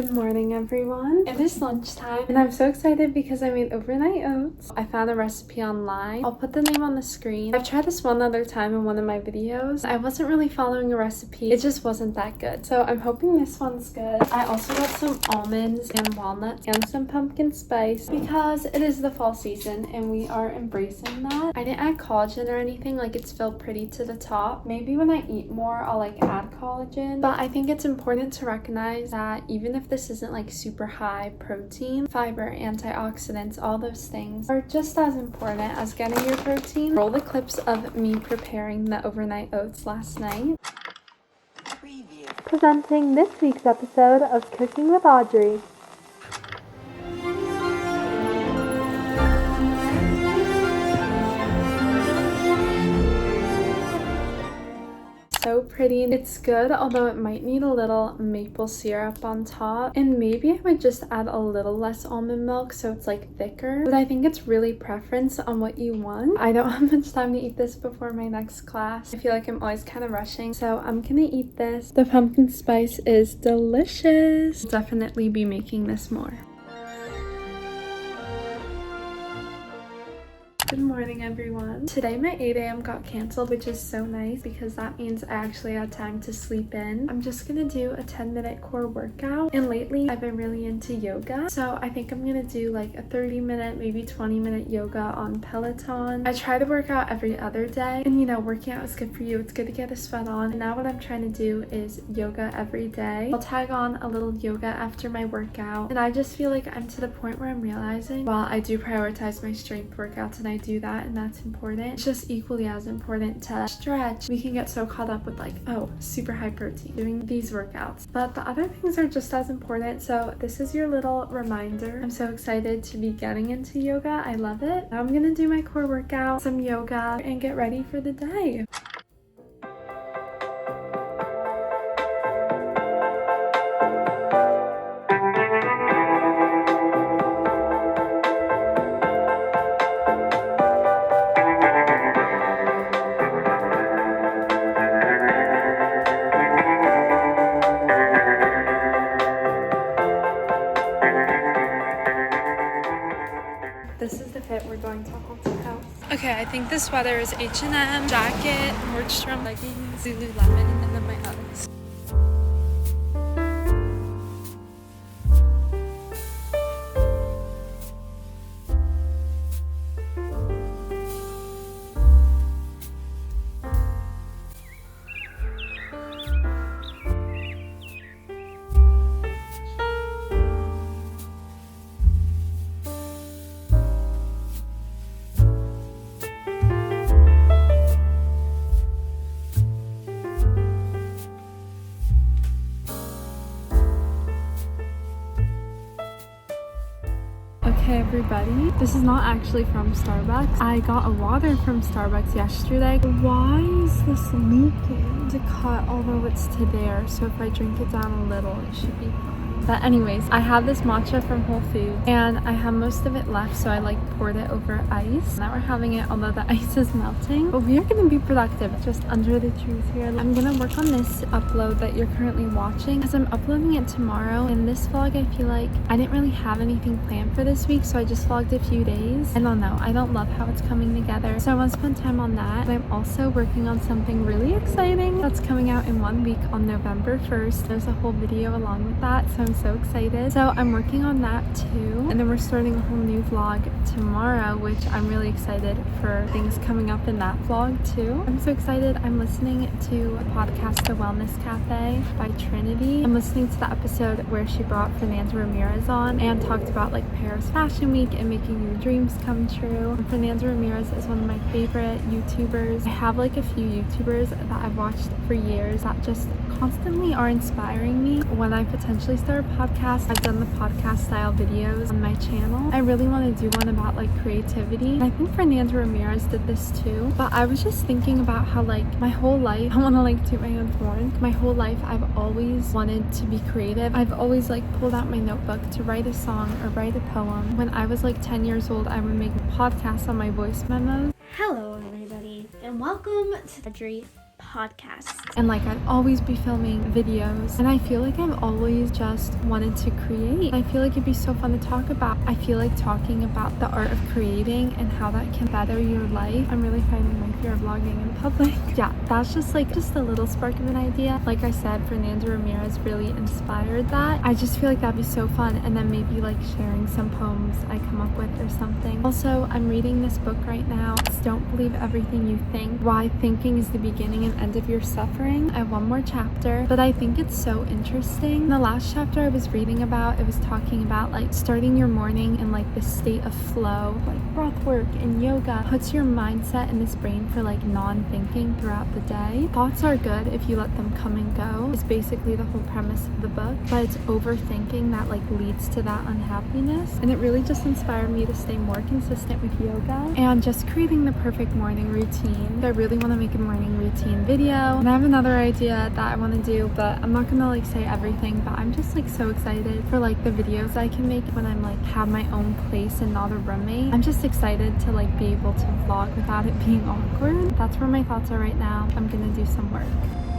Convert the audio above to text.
Good morning, everyone. It is lunchtime and I'm so excited because I made overnight oats. I found a recipe online. I'll put the name on the screen. I've tried this one other time in one of my videos. I wasn't really following a recipe. It just wasn't that good. So I'm hoping this one's good. I also got some almonds and walnuts and some pumpkin spice because it is the fall season and we are embracing that. I didn't add collagen or anything, like it's filled pretty to the top. Maybe when I eat more, I'll like add collagen. But I think it's important to recognize that even if this isn't like super high protein, fiber, antioxidants, all those things are just as important as getting your protein. Roll the clips of me preparing the overnight oats last night. Presenting this week's episode of Cooking with Audrey. So pretty. It's good, although it might need a little maple syrup on top, and maybe I would just add a little less almond milk so it's like thicker, but I think it's really preference on what you want. I don't have much time to eat this before my next class. I feel like I'm always kind of rushing, so I'm gonna eat this. The pumpkin spice is delicious. I'll definitely be making this more. Good morning, everyone. Today my 8 a.m. got canceled, which is so nice because that means I actually had time to sleep in. I'm just gonna do a 10-minute core workout, and lately I've been really into yoga, so I think I'm gonna do like a 30-minute, maybe 20-minute yoga on Peloton. I try to work out every other day, and you know, working out is good for you. It's good to get a sweat on, and now what I'm trying to do is yoga every day. I'll tag on a little yoga after my workout, and I just feel like I'm to the point where I'm realizing while I do prioritize my strength workouts and I do that, and that's important, it's just equally as important to stretch. We can get so caught up with like, oh, super high protein doing these workouts, but the other things are just as important. So this is your little reminder. I'm so excited to be getting into yoga. I love it. Now I'm gonna do my core workout, some yoga, and get ready for the day. This is the fit we're going to Haunted House. Okay, I think the sweater is H&M, jacket, Nordstrom, leggings, Lululemon, and then my Uggs. Okay, everybody, this is not actually from Starbucks. I got a water from Starbucks yesterday. Why is this leaking? It's a cut, although it's to there, so if I drink it down a little, it should be fine. But anyways, I have this matcha from Whole Foods, and I have most of it left, so I like poured it over ice. Now we're having it, although the ice is melting. But we are going to be productive just under the trees here. I'm going to work on this upload that you're currently watching because I'm uploading it tomorrow. In this vlog, I feel like I didn't really have anything planned for this week, so I just vlogged a few days. I don't know, I don't love how it's coming together, so I want to spend time on that. And I'm also working on something really exciting that's coming out in 1 week on November 1st. There's a whole video along with that, so I'm so excited. So I'm working on that too, and then we're starting a whole new vlog tomorrow, which I'm really excited for things coming up in that vlog too. I'm so excited. I'm listening to a podcast, The Wellness Cafe by Trinity. I'm listening to the episode where she brought Fernanda Ramirez on and talked about like Paris Fashion Week and making your dreams come true. And Fernanda Ramirez is one of my favorite YouTubers. I have like a few YouTubers that I've watched for years that just constantly are inspiring me when I potentially start a podcast. I've done the podcast style videos on my channel. I really want to do one about like creativity, and I think Fernanda Ramirez did this too. But I was just thinking about how like my whole life, I want to like toot my own horn, my whole life I've always wanted to be creative. I've always like pulled out my notebook to write a song or write a poem. When I was like 10 years old, I would make podcasts on my voice memos. Hello everybody, and welcome to Audrey podcast. And like I'd always be filming videos, and I feel like I've always just wanted to create. I feel like it'd be so fun to talk about. I feel like talking about the art of creating and how that can better your life. I'm really fighting my fear of vlogging in public. Yeah, that's just a little spark of an idea. Like I said, Fernando Ramirez really inspired that. I just feel like that'd be so fun, and then maybe like sharing some poems I come up with or something. Also, I'm reading this book right now. It's Don't Believe Everything You Think, Why Thinking is the Beginning and End of Your Suffering. I have one more chapter, but I think it's so interesting. The last chapter I was reading about, it was talking about like starting your morning in like this state of flow, like breath work and yoga puts your mindset in this brain for like non-thinking throughout the day. Thoughts are good if you let them come and go, is basically the whole premise of the book, but it's overthinking that like leads to that unhappiness. And it really just inspired me to stay more consistent with yoga and just creating the perfect morning routine. I really want to make a morning routine video, and I have another idea that I want to do, but I'm not gonna like say everything. But I'm just like so excited for like the videos I can make when I'm like have my own place and not a roommate. I'm just excited to like be able to vlog without it being awkward. That's where my thoughts are right now. I'm gonna do some work.